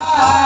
Yeah.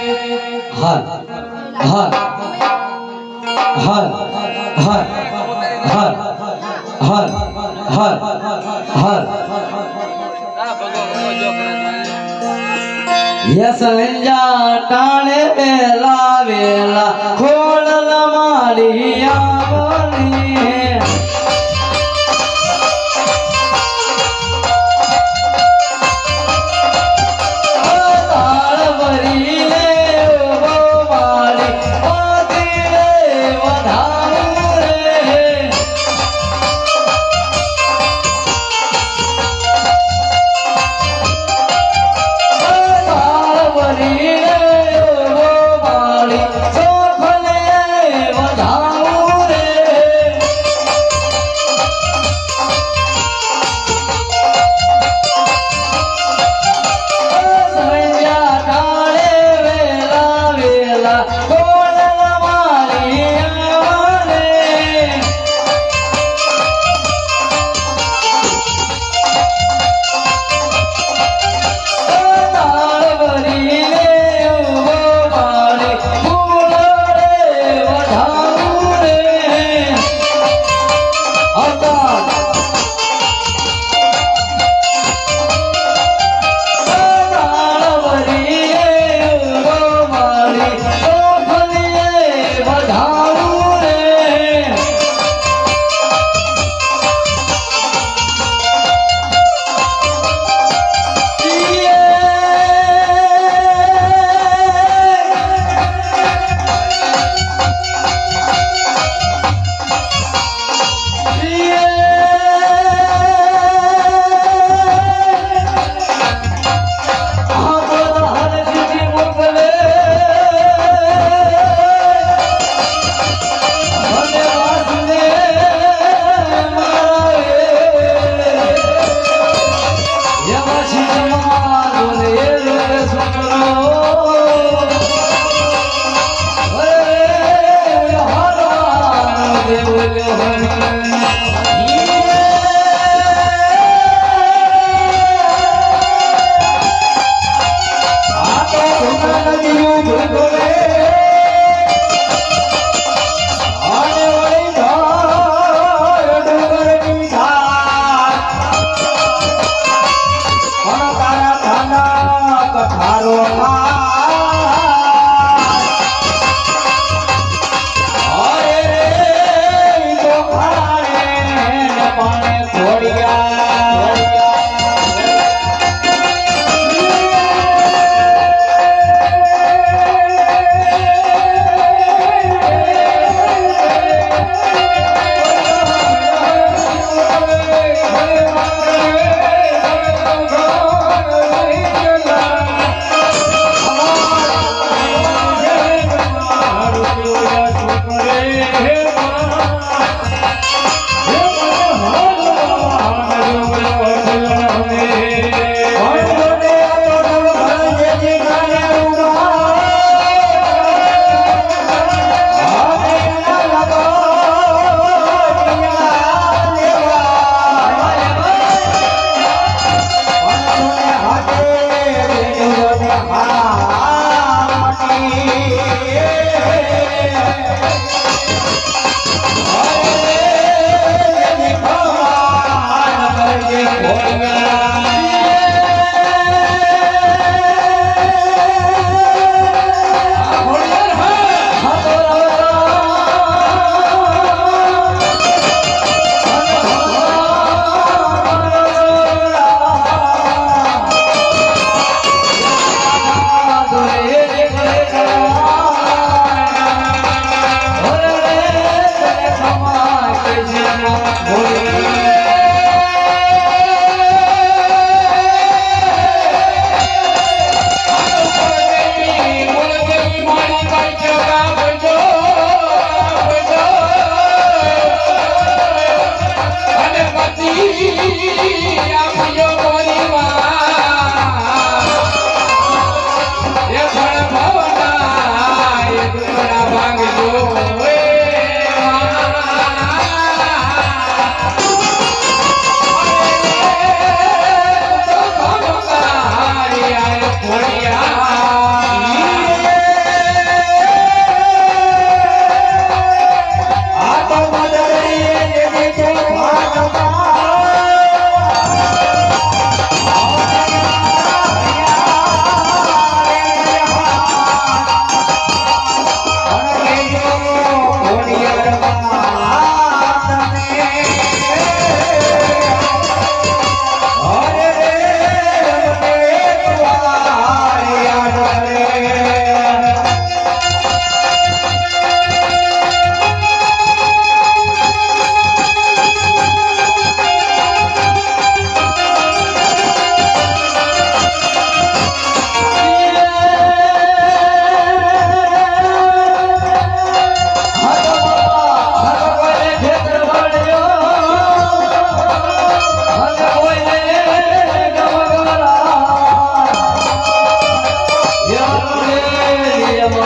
Har Har Har Har Har Har Har Har યસંજા ટાણે લાવેલા ખોળ મારી આવની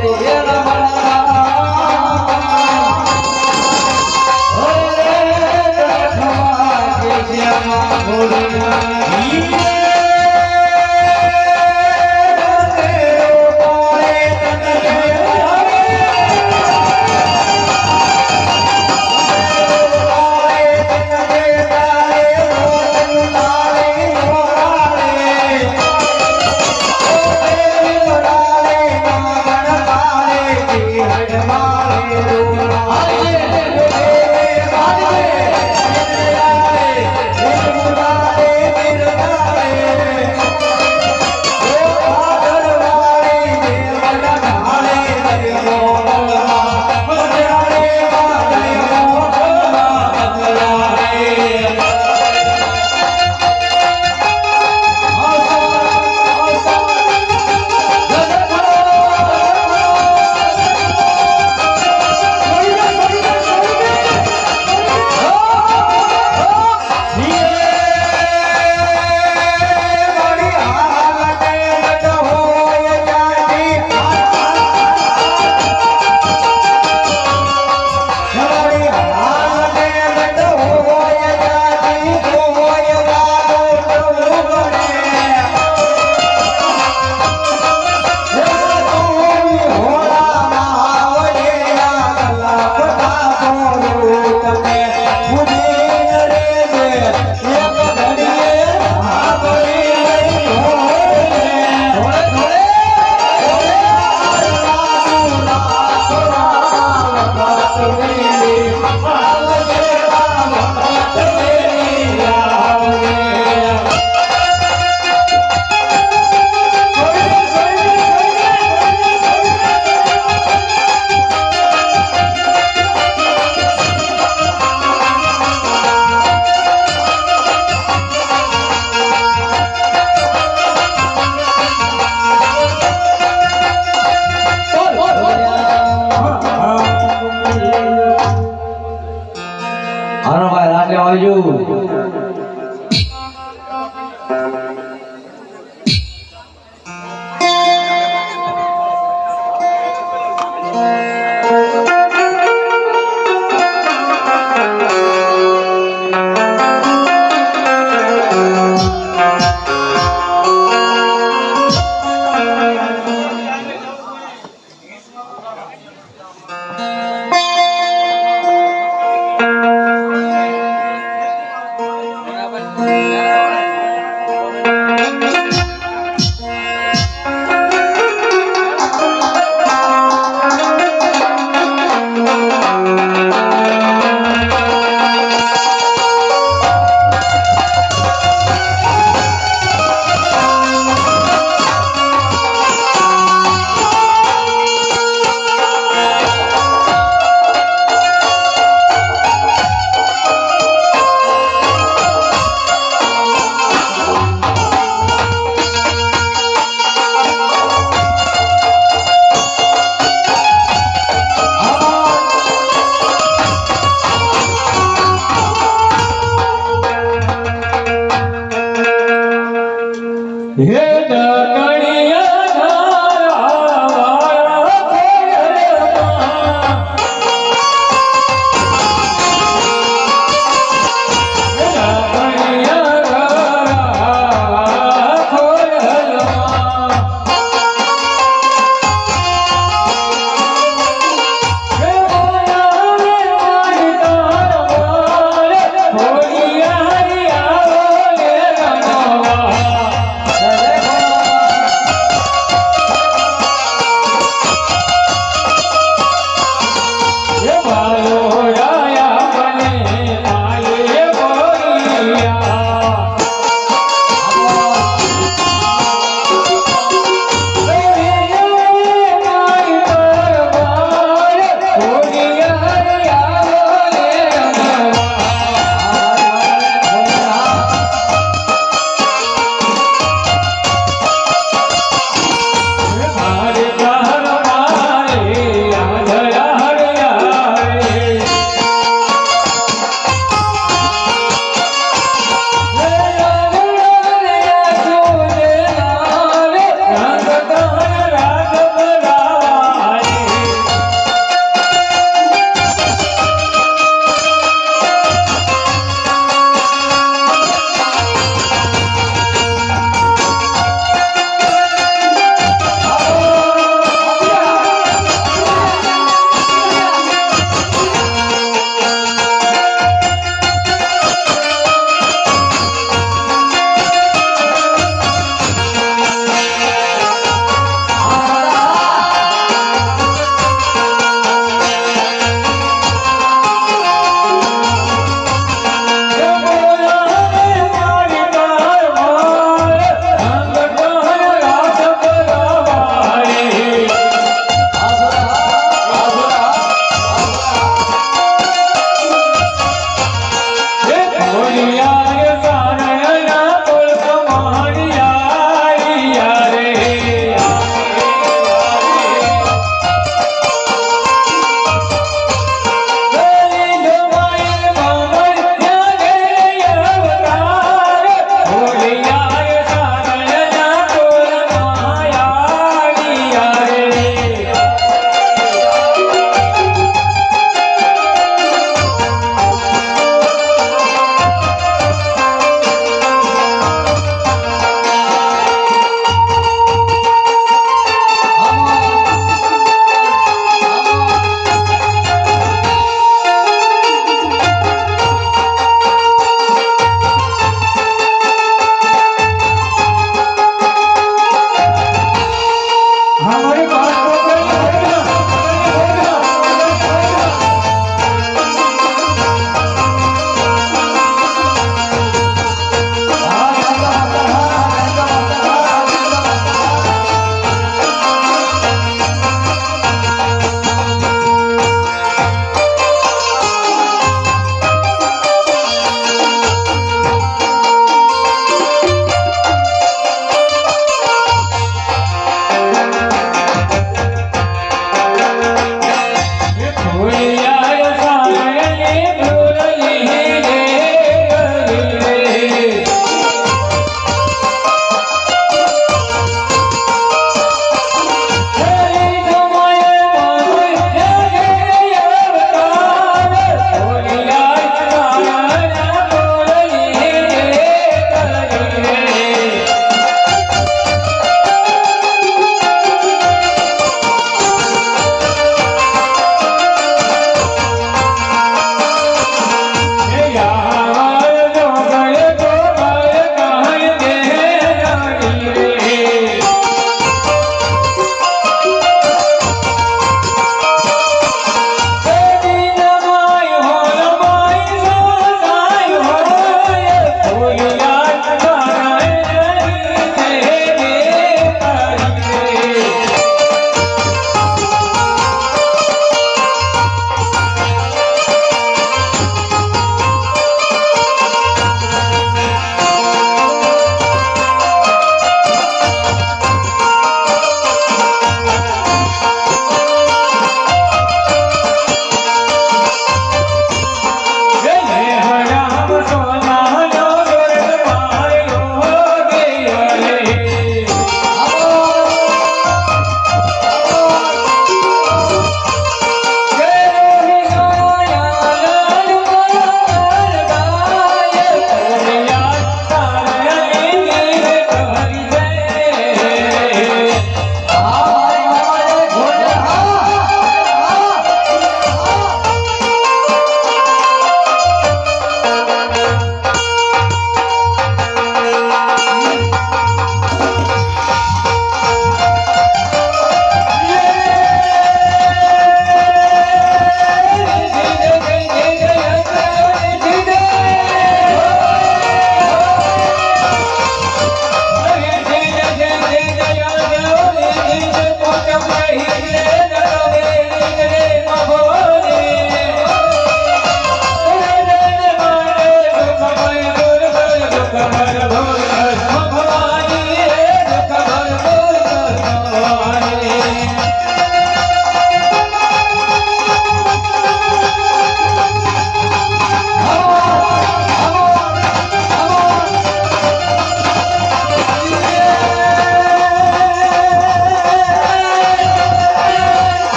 મારી રમણા ઓરે ખમા કે શ્યામા ગોરી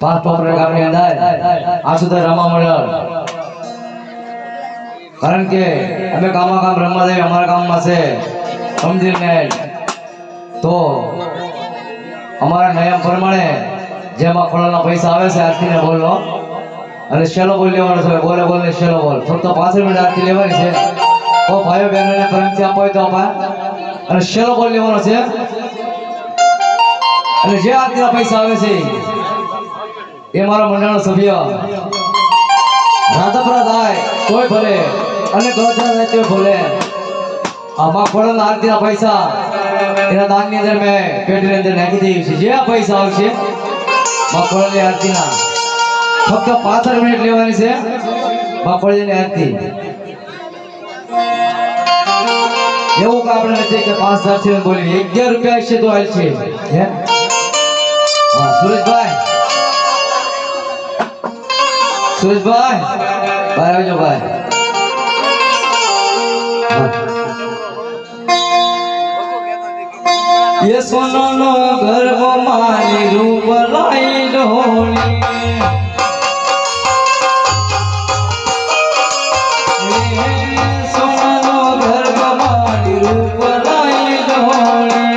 પાંચ પોપરા ગામની અંદર આ સુધી રમવા મળ્યો કારણ કે અમે કામમાં કામ રમવા જઈએ અમારા કામમાં છે સમજીને તો અમારા નિયમ પ્રમાણે જેમાં ખોલાના પૈસા આવે છે આરતીને બોલનો અને શેલો બોલ લેવાનો છે બોલે બોલને શેલો બોલ ફક્ત 5 મિનિટ આરતી લેવાની છે તો ભાઈઓ બહેનોને પ્રેમથી આપો હોય તો આપા અને શેલો બોલ લેવાનો છે અને જે આરતીના પૈસા આવે છે એ મારા મંડળનો સભ્ય રાધાપરા થાય તોય ભલે અને ગોધરા થાય તોય ભલે આમાં ખોળાના આરતીના પૈસા એના દાનની અંદર મેં પેટીની અંદર નાખી દઈએ છીએ. જે પૈસા આવશે મખોળાની આરતીના ફક્ત 65 મિનિટ લેવાની છે. મખોળાની આરતી એવું કે આપણે નથી કે 5000 થી બોલી 11 રૂપિયા છે તો હાલ છે. હા સુરેશભાઈ બહાર આવજો ભાઈ. ये सोनो गर्भ मानी रूप लाई ढोली सोनो गर्भ मानी रूप लाई ढोली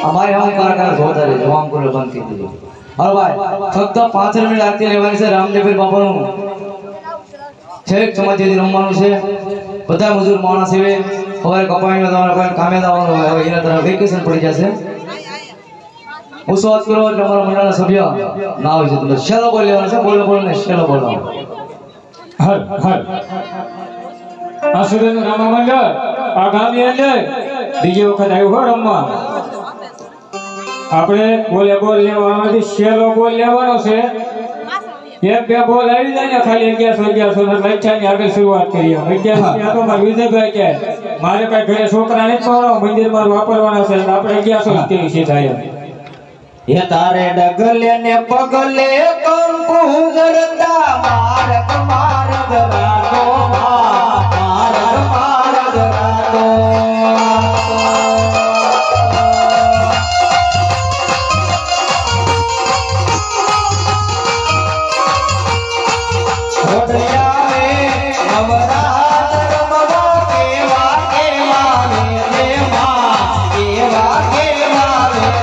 हमारे हम कलाकार बहुत सारे जो हमको बंद कर दीजिए. और भाई फक्त 5 मिनिट आरती લેવાની છે. રામદેવપીર બાપાનું છેક સમાજથી રમવાનું છે. બધા મજૂર માણસ છે. હવે કપાણીમાં તમારે કોઈ કામે જવાનું હોય હવે એના તરફ વેકેશન પડી જશે. હું વાત કરો એટલે અમારા મંડળના સભ્ય ના હોય છે. તમે શેલો બોલ લેવાનો છે. બોલો ને શેલો બોલવાનો. હર હર આ સુરેન્દ્ર રામા મંડળ આ ગામની અંદર બીજી વખત આવ્યું હો રમવા. આપણે બોલે બોલ લેવાનો શેલો બોલ લેવાનો છે. એક બે બોલ આવી જાય ને ખાલી 1100 લક્ષાની આગળ શરૂઆત કરીએ. 1100 તો મારા વિજયભાઈ કે મારે કઈ ઘરે છોકરા નથી પાડવા મંદિરમાં વાપરવાના છે. આપણે 1100 કેવી છે થાય ये तारे डगले ने पगले कंकु जरता मारग मारग रातो मारग मारग रातो छोड़या रे नवरात रमवा केवा केवा रे मां केवा केवा रे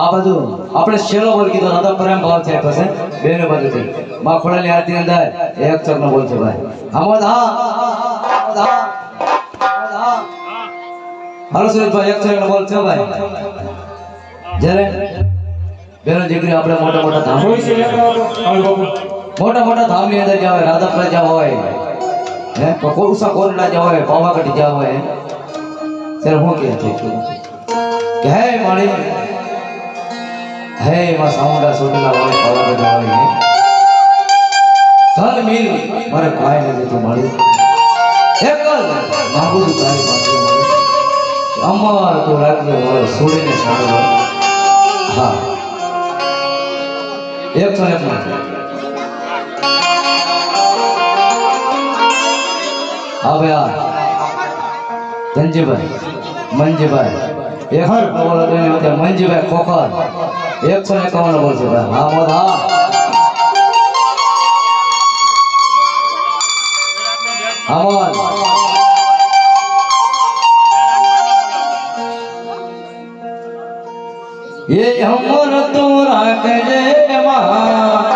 આ બધું આપણે શેલો બોલ કીધો નતો પ્રેમ ભાવ છે પછી બેને બધું માં ખોળાની આરતી અંદર એક ચકનો બોલ છે ભાઈ. આમોદ હા હાલો સુરેશભાઈ એક ચકનો બોલ છે ભાઈ. જ્યારે બેનો દીકરી આપણે મોટા મોટા ધામ ધામની અંદર જાવ રાધાપુરા જાવ હોય હે કોરુસા કોરડા જાવ હોય પાવાગઢ જાવ હોય ત્યારે હું કે હે મારી હે માં સામુંડા સોટલા વાળી પાવાગઢ વાળી ધન ધન મીર મારે કાંઈ નથી તું મળી એક જ માગું છું તારી પાસે અમાર તો રાખજે મારે છોડીને સારો હા એક તો એક માં હવે આ ધનજીભાઈ મંજીભાઈ એક બોલો તેની વચ્ચે મંજીભાઈ ખોખર 151 બોલશે ભાઈ હા મોદ હા અમર ये हमर तो राख जे मा